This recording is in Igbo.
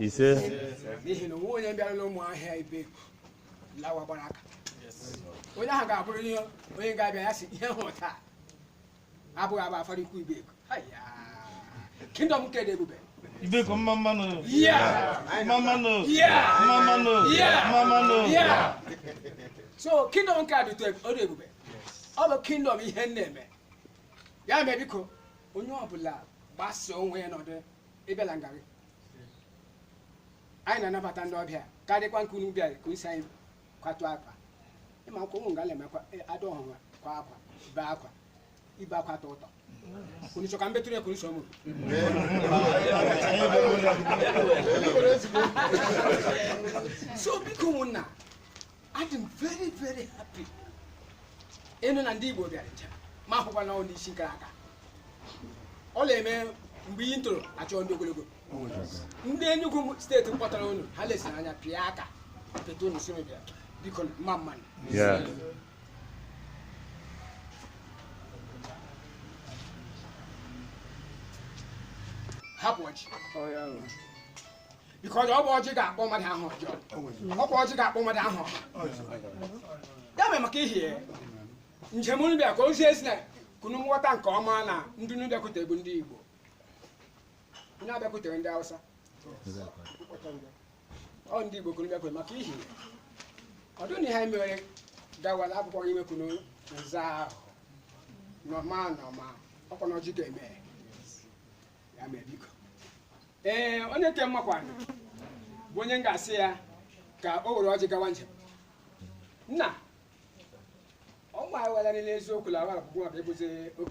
ise n'ihi na onwe onye bịara n'ụmụ ahịa ibe lawa gbara aka onye ahụ ga-abụrụ ihe onye ga-abịa ya si ihe hụ taa abụghị abụ afara ikwu ibe kingdom nke dị ebube ibe ko mama no so kingdom nke a dị ọrụ ebube ọ bụ kingdom ihe na-eme ya mee biko onye ọbụla gbasa onwe ya n'ọdụ ịbịala ngarị anyị na-anabata ndị ọbịa karịkwa nke unu bịa ka isi anyị kwatụ akwa ịma nkwa ụmụ nga na-emekwa ada ọhụrụ kwa akwa be akwa ibe akwa atọ ụtọ unu chọ ka m betụrụ ekuru so mụ so biko ụmụnna I'm very very happy ịnụ na ndị Igbo bịara njem ma ahụkwa na ọ n'isi gara aga ọ na-eme mgbe iyi ntoro achọ ndị ogologo ndị Enugu steeti kpọtara unu ha lesiri anya pịa aka peta unu si bịa biko mma mmanụ hapụ ọjị biko ọ bụ ọjị ga-akpọ mmadụ ahụ ọjọọ ọ bụ ọjị ga-akpọ mmadụ ahụ ya mere maka ihe njem unu bịa ka ozi esi na kunu nghọta nke ọma na ndị unu bịakwutere bụ ndị Igbo onye abịakwutere ndị Hausa ọ ndị Igbo kunu bịakwutere maka ihe ọ dịghị na ihe anyị mere gawala akwụkwọ ime kunu nza ahụ nọma ọkwa na ọjị ga-eme ya mee biko onye ke mmakwanụ bụ onye m ga-asị ya ka o were ọjị gawa njem nna ọ ma were n'eziokwu la wara bụ nwa ka ebuze oke